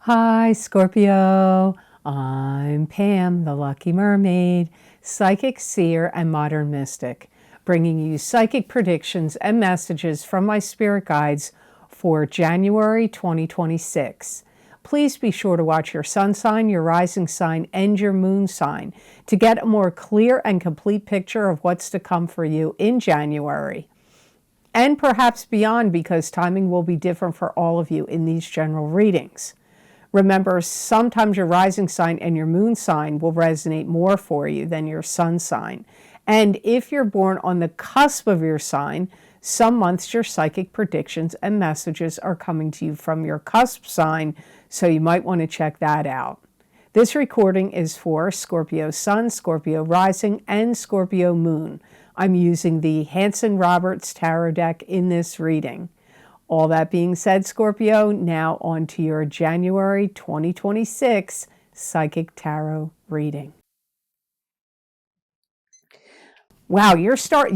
Hi, Scorpio. I'm Pam, the Lucky Mermaid, psychic seer and modern mystic, bringing you psychic predictions and messages from my spirit guides for January 2026. Please be sure to watch your sun sign, your rising sign, and your moon sign to get a more clear and complete picture of what's to come for you in January. And perhaps beyond, because timing will be different for all of you in these general readings. Remember, sometimes your rising sign and your moon sign will resonate more for you than your sun sign. And if you're born on the cusp of your sign, some months your psychic predictions and messages are coming to you from your cusp sign, so you might want to check that out. This recording is for Scorpio Sun, Scorpio Rising, and Scorpio Moon. I'm using the Hanson-Roberts Tarot deck in this reading. All that being said, Scorpio, now on to your January 2026 Psychic Tarot reading. Wow, you start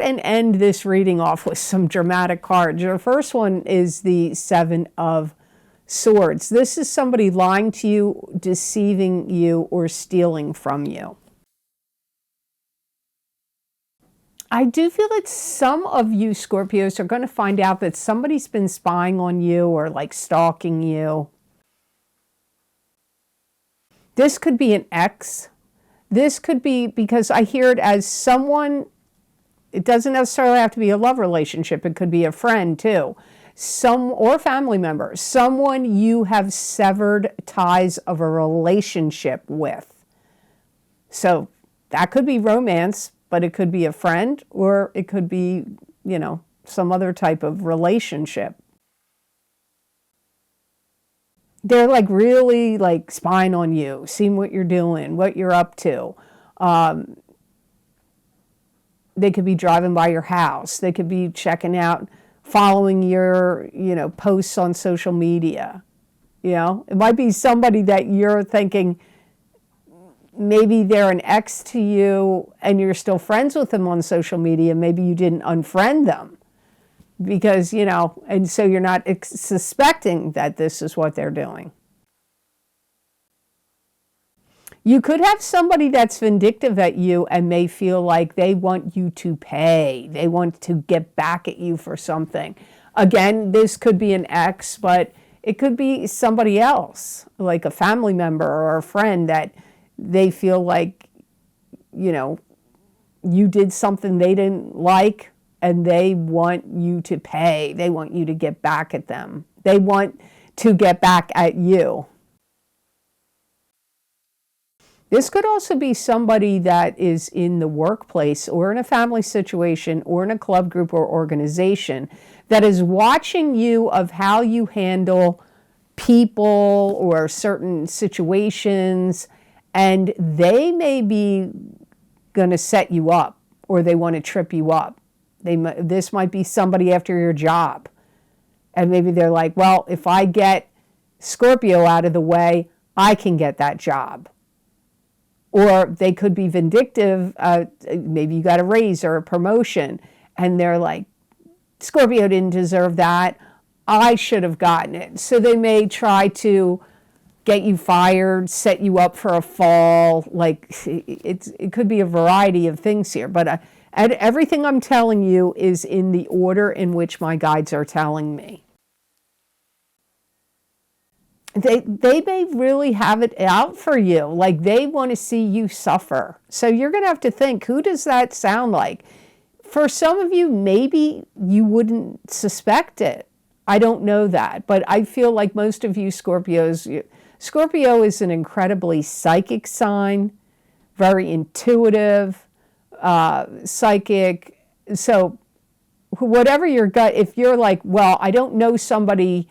and end this reading off with some dramatic cards. Your first one is the Seven of Swords. This is somebody lying to you, deceiving you, or stealing from you. I do feel that some of you Scorpios are going to find out that somebody's been spying on you or like stalking you. This could be an ex. This could be, because I hear it as someone, it doesn't necessarily have to be a love relationship. It could be a friend too. Or family member. Someone you have severed ties of a relationship with. So that could be romance. But it could be a friend, or it could be, some other type of relationship. They're like really like spying on you, seeing what you're doing, what you're up to. They could be driving by your house. They could be checking out, following your, posts on social media. It might be somebody that you're thinking, maybe they're an ex to you and you're still friends with them on social media. Maybe you didn't unfriend them because, and so you're not suspecting that this is what they're doing. You could have somebody that's vindictive at you and may feel like they want you to pay. They want to get back at you for something. Again, this could be an ex, but it could be somebody else, like a family member or a friend that they feel like, you did something they didn't like and they want you to pay. They want you to get back at them. They want to get back at you. This could also be somebody that is in the workplace or in a family situation or in a club group or organization that is watching you of how you handle people or certain situations. And they may be going to set you up, or they want to trip you up. This might be somebody after your job. And maybe they're like, well, if I get Scorpio out of the way, I can get that job. Or they could be vindictive. Maybe you got a raise or a promotion. And they're like, Scorpio didn't deserve that. I should have gotten it. So they may try to get you fired, set you up for a fall. Like it could be a variety of things here. But everything I'm telling you is in the order in which my guides are telling me. They may really have it out for you. Like they want to see you suffer. So you're going to have to think, who does that sound like? For some of you, maybe you wouldn't suspect it. I don't know that. But I feel like most of you Scorpios, Scorpio is an incredibly psychic sign, very intuitive, psychic. So whatever your gut, if you're like, well, I don't know somebody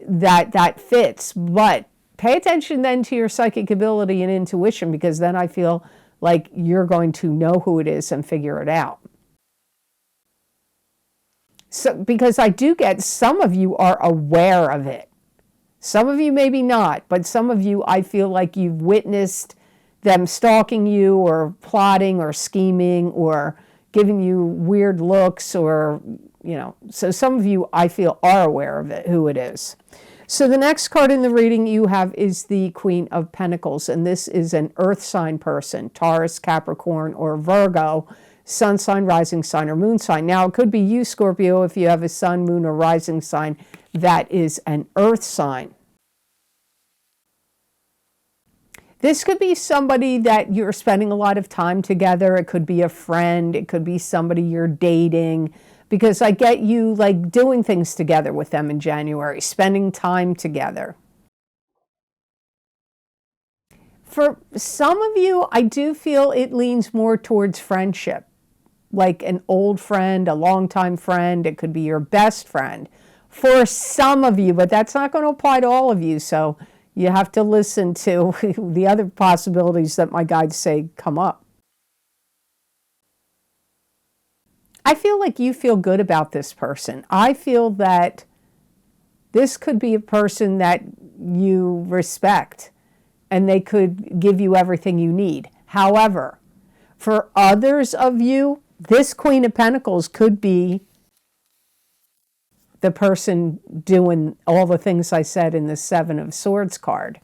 that fits, but pay attention then to your psychic ability and intuition, because then I feel like you're going to know who it is and figure it out. So, because I do get some of you are aware of it. Some of you maybe not, but some of you, I feel like you've witnessed them stalking you or plotting or scheming or giving you weird looks or, so some of you, I feel, are aware of it, who it is. So the next card in the reading you have is the Queen of Pentacles, and this is an earth sign person, Taurus, Capricorn, or Virgo, sun sign, rising sign, or moon sign. Now, it could be you, Scorpio, if you have a sun, moon, or rising sign that is an earth sign. This could be somebody that you're spending a lot of time together. It could be a friend. It could be somebody you're dating, because I get you like doing things together with them in January, spending time together. For some of you, I do feel it leans more towards friendship, like an old friend, a longtime friend. It could be your best friend for some of you, but that's not going to apply to all of you. So you have to listen to the other possibilities that my guides say come up. I feel like you feel good about this person. I feel that this could be a person that you respect and they could give you everything you need. However, for others of you, this Queen of Pentacles could be the person doing all the things I said in the Seven of Swords card.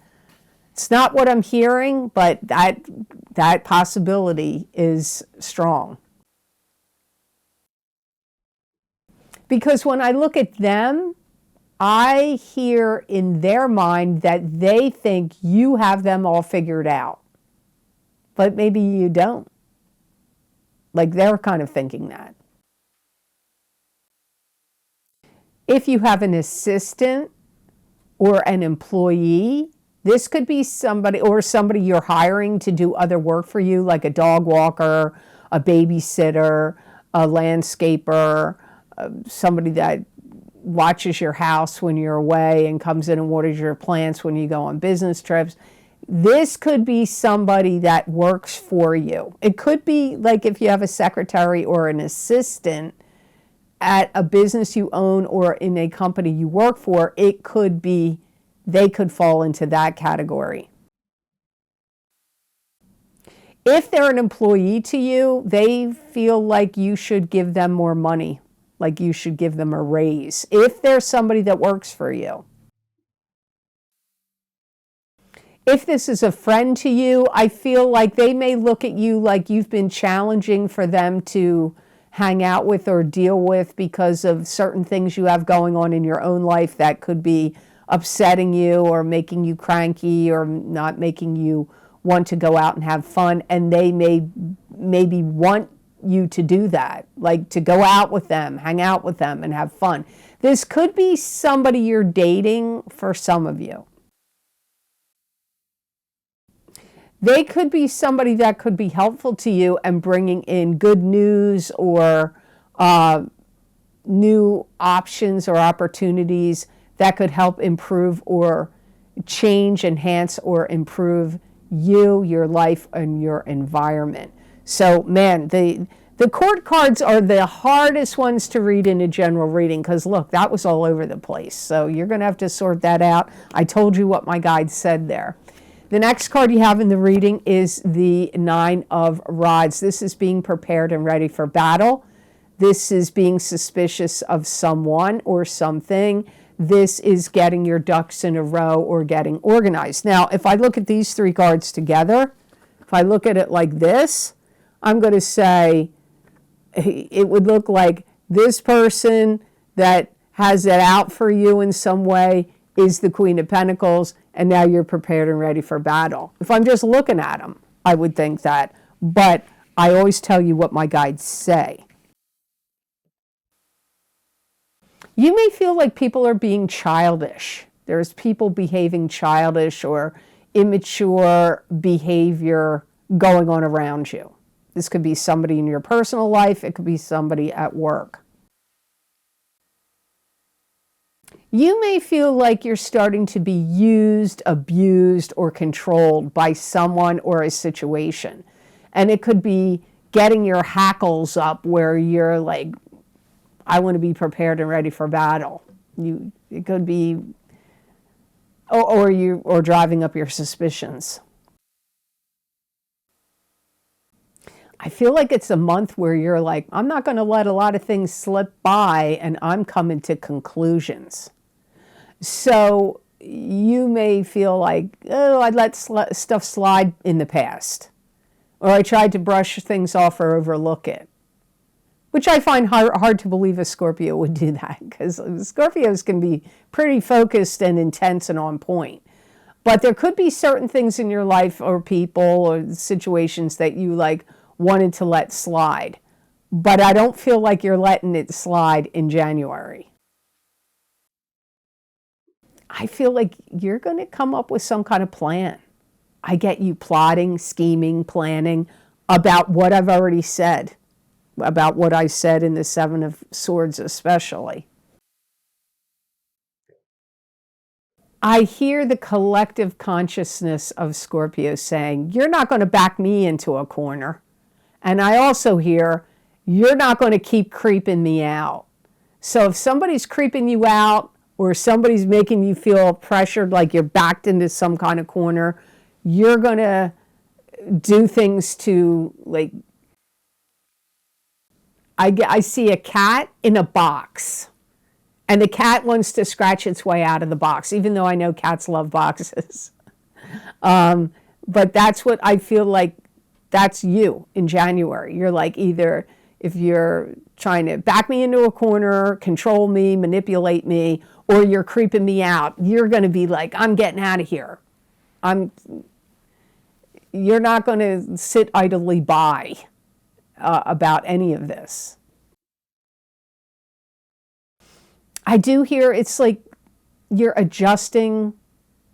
It's not what I'm hearing, but that possibility is strong. Because when I look at them, I hear in their mind that they think you have them all figured out. But maybe you don't. Like they're kind of thinking that. If you have an assistant or an employee, this could be somebody or somebody you're hiring to do other work for you, like a dog walker, a babysitter, a landscaper, somebody that watches your house when you're away and comes in and waters your plants when you go on business trips. This could be somebody that works for you. It could be like if you have a secretary or an assistant at a business you own or in a company you work for, it could be, they could fall into that category. If they're an employee to you, they feel like you should give them more money, like you should give them a raise. If there's somebody that works for you. If this is a friend to you, I feel like they may look at you like you've been challenging for them to hang out with or deal with because of certain things you have going on in your own life that could be upsetting you or making you cranky or not making you want to go out and have fun. And they maybe want you to do that, like to go out with them, hang out with them and have fun. This could be somebody you're dating for some of you. They could be somebody that could be helpful to you and bringing in good news or new options or opportunities that could help improve or change, enhance, or improve you, your life, and your environment. So, man, the court cards are the hardest ones to read in a general reading because, look, that was all over the place. So you're going to have to sort that out. I told you what my guide said there. The next card you have in the reading is the Nine of Rods. This is being prepared and ready for battle. This is being suspicious of someone or something. This is getting your ducks in a row or getting organized. Now, if I look at these three cards together, if I look at it like this, I'm going to say it would look like this person that has it out for you in some way is the Queen of Pentacles, and now you're prepared and ready for battle. If I'm just looking at them, I would think that, but I always tell you what my guides say. You may feel like people are being childish. There's people behaving childish or immature behavior going on around you. This could be somebody in your personal life. It could be somebody at work. You may feel like you're starting to be used, abused, or controlled by someone or a situation. And it could be getting your hackles up where you're like, I want to be prepared and ready for battle. It could be, or driving up your suspicions. I feel like it's a month where you're like, I'm not going to let a lot of things slip by and I'm coming to conclusions. So you may feel like, oh, I let stuff slide in the past, or I tried to brush things off or overlook it, which I find hard to believe a Scorpio would do that, because Scorpios can be pretty focused and intense and on point. But there could be certain things in your life or people or situations that you like wanted to let slide. But I don't feel like you're letting it slide in January. I feel like you're going to come up with some kind of plan. I get you plotting, scheming, planning about what I've already said, about what I said in the Seven of Swords especially. I hear the collective consciousness of Scorpio saying, you're not going to back me into a corner. And I also hear, you're not going to keep creeping me out. So if somebody's creeping you out or somebody's making you feel pressured like you're backed into some kind of corner, you're going to do things to, like, I see a cat in a box. And the cat wants to scratch its way out of the box, even though I know cats love boxes. But that's what I feel like, that's you in January. You're like, either if you're trying to back me into a corner, control me, manipulate me, or you're creeping me out, you're going to be like, I'm getting out of here. You're not going to sit idly by about any of this. I do hear it's like you're adjusting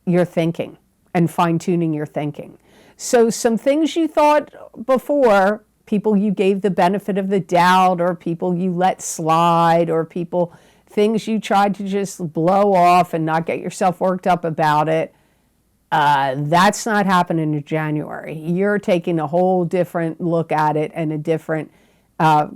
your thinking and fine-tuning your thinking. So some things you thought before, people you gave the benefit of the doubt, or people you let slide, or things you tried to just blow off and not get yourself worked up about it, that's not happening in January. You're taking a whole different look at it and a different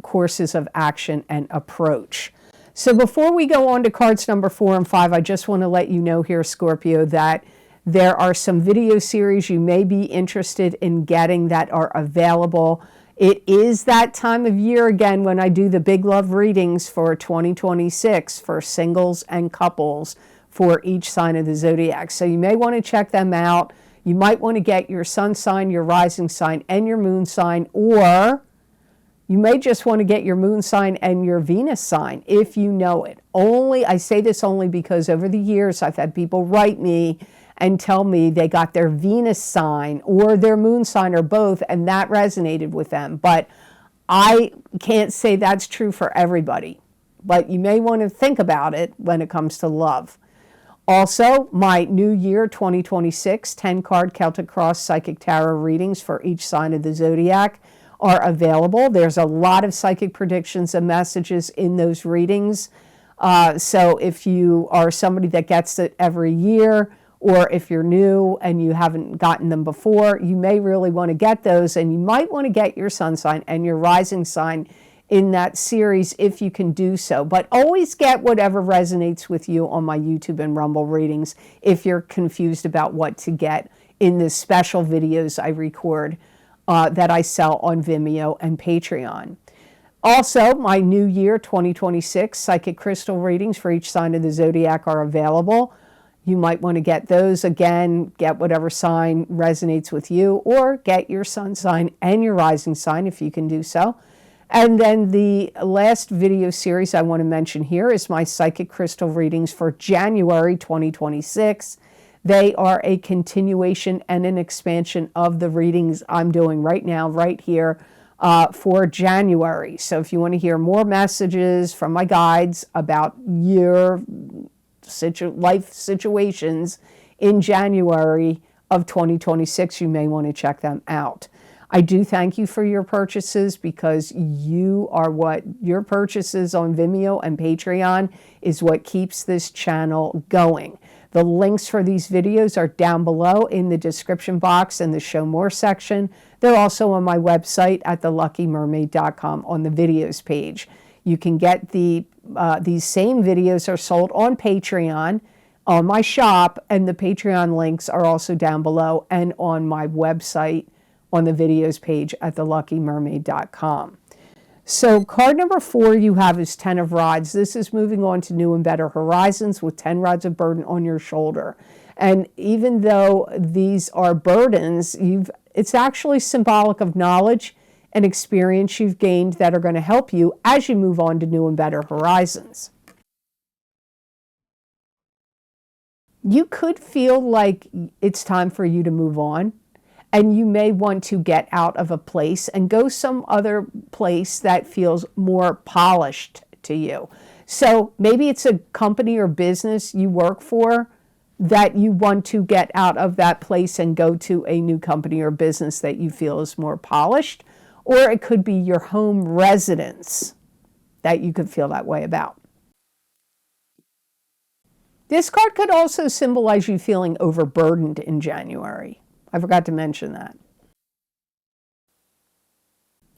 courses of action and approach. So before we go on to cards number 4 and 5, I just want to let you know here, Scorpio, that there are some video series you may be interested in getting that are available. It is that time of year again when I do the big love readings for 2026 for singles and couples for each sign of the zodiac. So you may want to check them out. You might want to get your sun sign, your rising sign, and your moon sign, or you may just want to get your moon sign and your Venus sign if you know it. I say this only because over the years I've had people write me and tell me they got their Venus sign or their moon sign or both, and that resonated with them. But I can't say that's true for everybody. But you may want to think about it when it comes to love. Also, my New Year 2026 10-card Celtic Cross Psychic Tarot readings for each sign of the zodiac are available. There's a lot of psychic predictions and messages in those readings. So if you are somebody that gets it every year, or if you're new and you haven't gotten them before, you may really want to get those, and you might want to get your sun sign and your rising sign in that series if you can do so. But always get whatever resonates with you on my YouTube and Rumble readings if you're confused about what to get in the special videos I record that I sell on Vimeo and Patreon. Also, my New Year 2026 Psychic Crystal readings for each sign of the zodiac are available. You might want to get those. Again, get whatever sign resonates with you, or get your sun sign and your rising sign if you can do so. And then the last video series I want to mention here is my Psychic Crystal readings for January 2026. They are a continuation and an expansion of the readings I'm doing right now, right here, for January. So if you want to hear more messages from my guides about your life situations in January of 2026, you may want to check them out. I do thank you for your purchases, because your purchases on Vimeo and Patreon is what keeps this channel going. The links for these videos are down below in the description box in the Show More section. They're also on my website at theluckymermaid.com on the videos page. You can get these same videos are sold on Patreon, on my shop, and the Patreon links are also down below and on my website on the videos page at theluckymermaid.com. So card number 4 you have is 10 of Rods. This is moving on to new and better horizons with 10 rods of burden on your shoulder. And even though these are burdens, it's actually symbolic of knowledge and experience you've gained that are going to help you as you move on to new and better horizons. You could feel like it's time for you to move on. And you may want to get out of a place and go some other place that feels more polished to you. So maybe it's a company or business you work for that you want to get out of that place and go to a new company or business that you feel is more polished. Or it could be your home residence that you could feel that way about. This card could also symbolize you feeling overburdened in January. I forgot to mention that.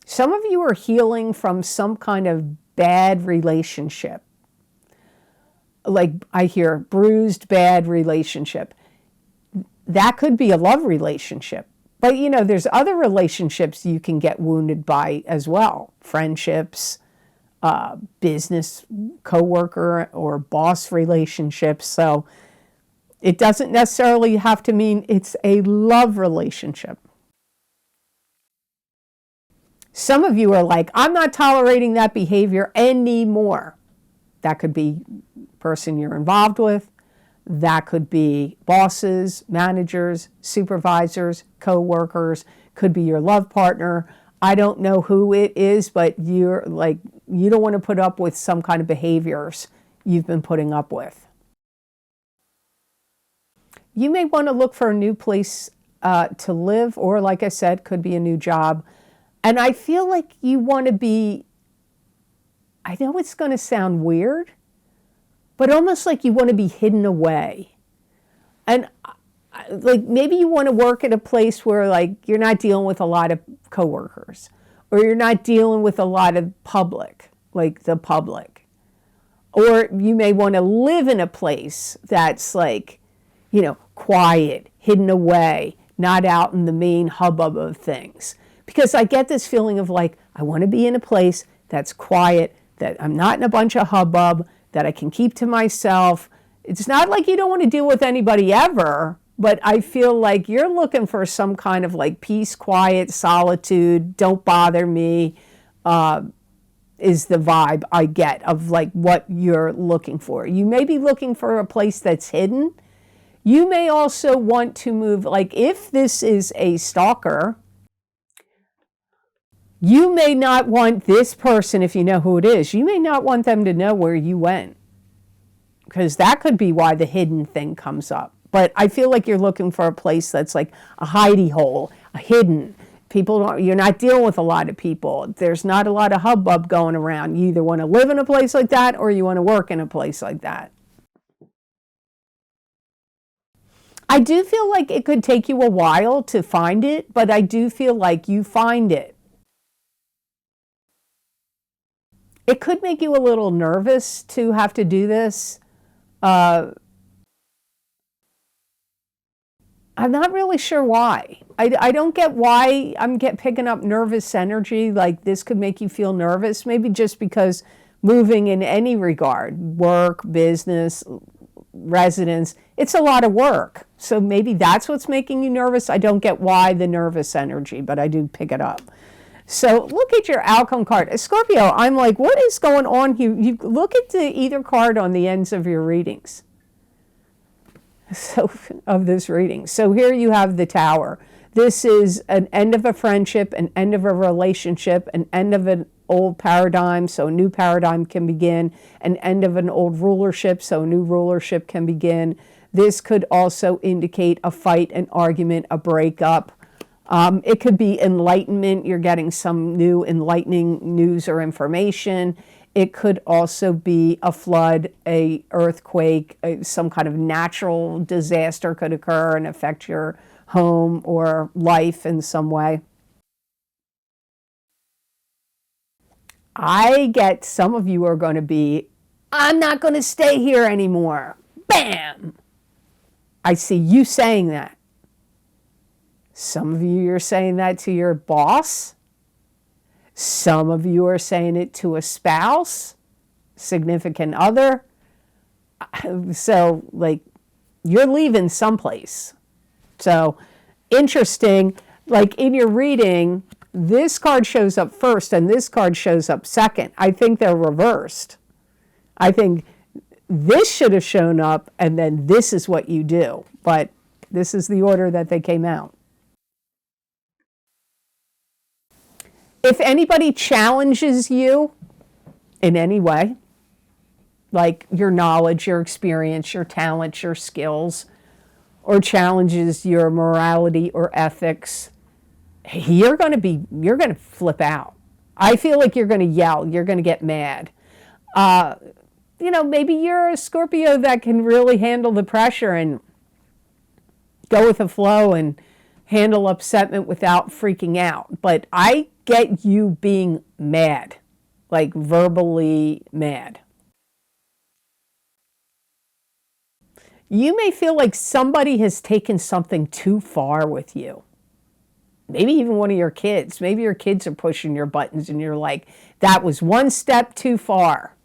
Some of you are healing from some kind of bad relationship. Like I hear, bruised, bad relationship. That could be a love relationship. But you know, there's other relationships you can get wounded by as well. Friendships, business, coworker or boss relationships. So it doesn't necessarily have to mean it's a love relationship. Some of you are like, I'm not tolerating that behavior anymore. That could be the person you're involved with. That could be bosses, managers, supervisors, co-workers. Could be your love partner. I don't know who it is, but you're like, you don't want to put up with some kind of behaviors you've been putting up with. You may want to look for a new place to live, or like I said, could be a new job. And I feel like you want to be, I know it's going to sound weird, but almost like you want to be hidden away. And like maybe you want to work at a place where like you're not dealing with a lot of coworkers, or you're not dealing with a lot of public, like the public. Or you may want to live in a place that's like, you know, quiet, hidden away, not out in the main hubbub of things. Because I get this feeling of like, I want to be in a place that's quiet, that I'm not in a bunch of hubbub, that I can keep to myself. It's not like you don't want to deal with anybody ever, but I feel like you're looking for some kind of like peace, quiet, solitude, don't bother me, is the vibe I get of like what you're looking for. You may be looking for a place that's hidden. You may also want to move, like if this is a stalker, you may not want this person, if you know who it is, you may not want them to know where you went. Because that could be why the hidden thing comes up. But I feel like you're looking for a place that's like a hidey hole, a hidden. You're not dealing with a lot of people. There's not a lot of hubbub going around. You either want to live in a place like that or you want to work in a place like that. I do feel like it could take you a while to find it, but I do feel like you find it. It could make you a little nervous to have to do this. I'm not really sure why. I don't get why I'm picking up nervous energy, like this could make you feel nervous. Maybe just because moving in any regard, work, business, residence, it's a lot of work. So maybe that's what's making you nervous. I don't get why the nervous energy, but I do pick it up. So look at your outcome card. Scorpio, I'm like, what is going on here? You look at either card on the ends of your readings. So of this reading. So here you have the Tower. This is an end of a friendship, an end of a relationship, an end of an old paradigm, so a new paradigm can begin, an end of an old rulership, so a new rulership can begin. This could also indicate a fight, an argument, a breakup. It could be enlightenment. You're getting some new enlightening news or information. It could also be a flood, a earthquake, some kind of natural disaster could occur and affect your home or life in some way. I get some of you are going to be, I'm not going to stay here anymore. Bam! I see you saying that. Some of you, you're saying that to your boss. Some of you are saying it to a spouse, significant other. So, like, you're leaving someplace. So, interesting. Like, in your reading, this card shows up first and this card shows up second. I think they're reversed. I think this should have shown up and then this is what you do. But this is the order that they came out. If anybody challenges you in any way, like your knowledge, your experience, your talents, your skills, or challenges your morality or ethics, you're going to flip out. I feel like you're going to yell, you're going to get mad. Maybe you're a Scorpio that can really handle the pressure and go with the flow and handle upsetment without freaking out. But I get you being mad, like verbally mad. You may feel like somebody has taken something too far with you. Maybe even one of your kids. Maybe your kids are pushing your buttons and you're like, that was one step too far.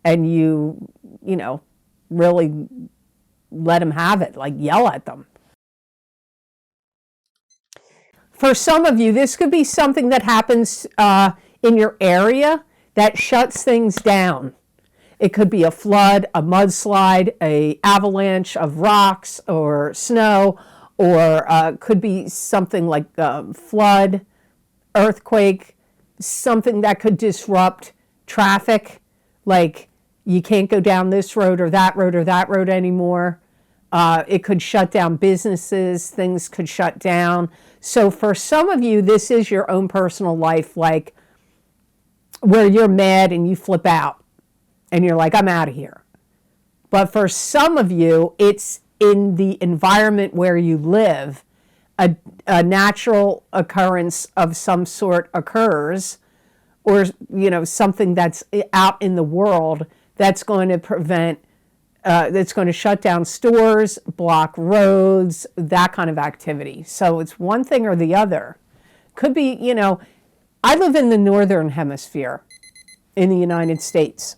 And you really let them have it, like yell at them. For some of you, this could be something that happens in your area that shuts things down. It could be a flood, a mudslide, an avalanche of rocks or snow, or could be something like a flood, earthquake, something that could disrupt traffic, like you can't go down this road or that road anymore. It could shut down businesses, things could shut down. So for some of you, this is your own personal life, like where you're mad and you flip out and you're like, I'm out of here. But for some of you, it's in the environment where you live, a natural occurrence of some sort occurs, or something that's out in the world that's going to prevent, that's going to shut down stores, block roads, that kind of activity. So it's one thing or the other. Could be, I live in the northern hemisphere in the United States.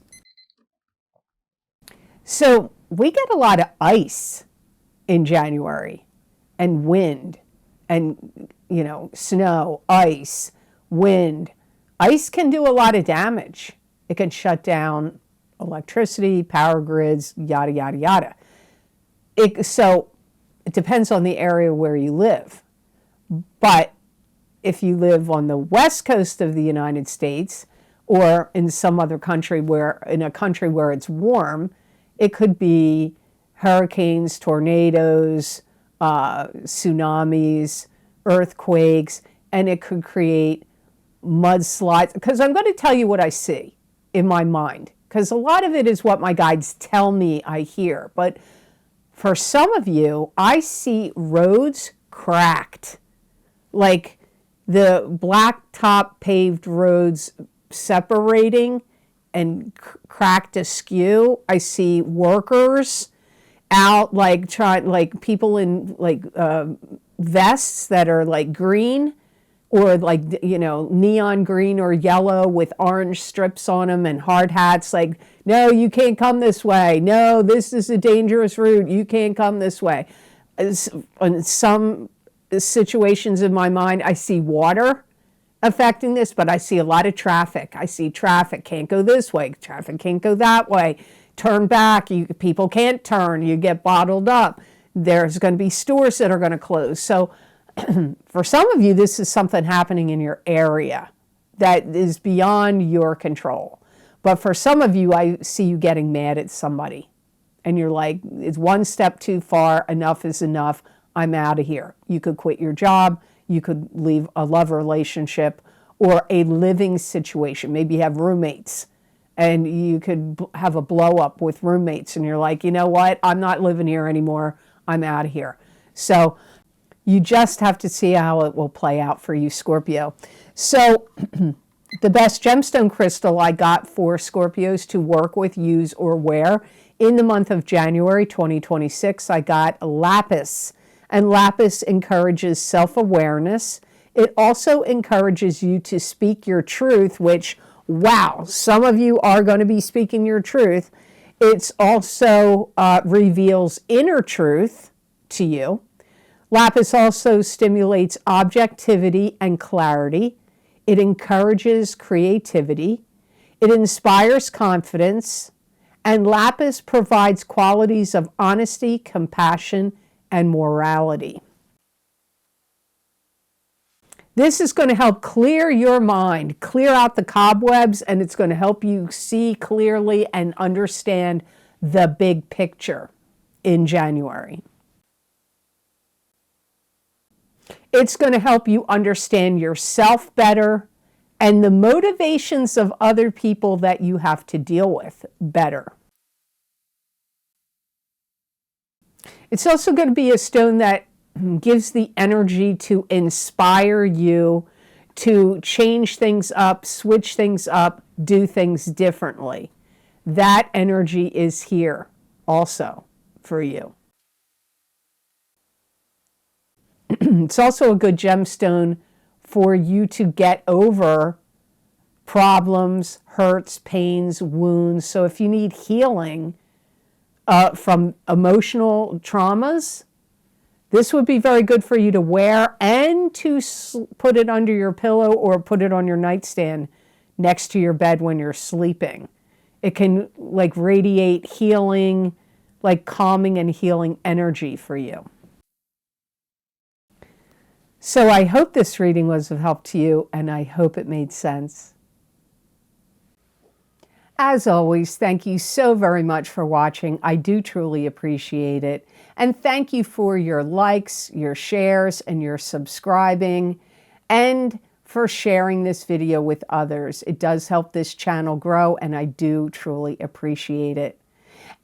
So we get a lot of ice in January, and wind, and snow, ice, wind. Ice can do a lot of damage. It can shut down electricity, power grids, yada, yada, yada. So it depends on the area where you live. But if you live on the west coast of the United States, or in some other country in a country where it's warm, it could be hurricanes, tornadoes, tsunamis, earthquakes, and it could create mudslides. Because I'm going to tell you what I see in my mind, because a lot of it is what my guides tell me I hear. But for some of you, I see roads cracked, like the blacktop paved roads separating and cracked askew. I see workers out, like people in vests that are like green, or like neon green or yellow with orange strips on them, and hard hats, like, no, you can't come this way, no, this is a dangerous route, you can't come this way. In some situations in my mind, I see water affecting this, but I see a lot of traffic. I see traffic can't go this way, traffic can't go that way, turn back, people can't turn, you get bottled up. There's going to be stores that are going to close. So for some of you, this is something happening in your area that is beyond your control. But for some of you, I see you getting mad at somebody. And you're like, it's one step too far, enough is enough, I'm out of here. You could quit your job, you could leave a love relationship or a living situation. Maybe you have roommates and you could have a blow up with roommates and you're like, you know what, I'm not living here anymore, I'm out of here. So you just have to see how it will play out for you, Scorpio. So the best gemstone crystal I got for Scorpios to work with, use, or wear in the month of January 2026, I got lapis. And lapis encourages self-awareness. It also encourages you to speak your truth, which, wow, some of you are going to be speaking your truth. It also reveals inner truth to you. Lapis also stimulates objectivity and clarity. It encourages creativity. It inspires confidence. And lapis provides qualities of honesty, compassion, and morality. This is going to help clear your mind, clear out the cobwebs, and it's going to help you see clearly and understand the big picture in January. It's going to help you understand yourself better and the motivations of other people that you have to deal with better. It's also going to be a stone that gives the energy to inspire you to change things up, switch things up, do things differently. That energy is here also for you. It's also a good gemstone for you to get over problems, hurts, pains, wounds. So if you need healing from emotional traumas, this would be very good for you to wear and to put it under your pillow or put it on your nightstand next to your bed when you're sleeping. It can like radiate healing, like calming and healing energy for you. So I hope this reading was of help to you, and I hope it made sense. As always, thank you so very much for watching. I do truly appreciate it. And thank you for your likes, your shares, and your subscribing, and for sharing this video with others. It does help this channel grow, and I do truly appreciate it.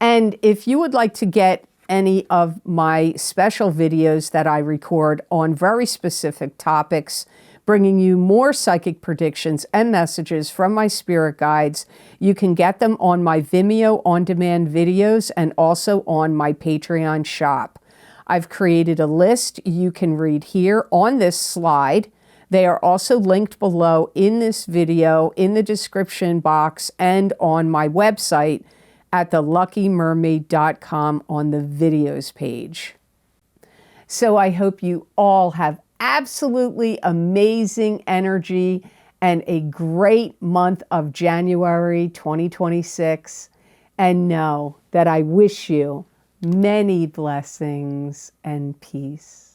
And if you would like to get any of my special videos that I record on very specific topics, bringing you more psychic predictions and messages from my spirit guides, you can get them on my Vimeo on-demand videos and also on my Patreon shop. I've created a list you can read here on this slide. They are also linked below in this video, in the description box, and on my website at theluckymermaid.com on the videos page. So I hope you all have absolutely amazing energy and a great month of January 2026. And know that I wish you many blessings and peace.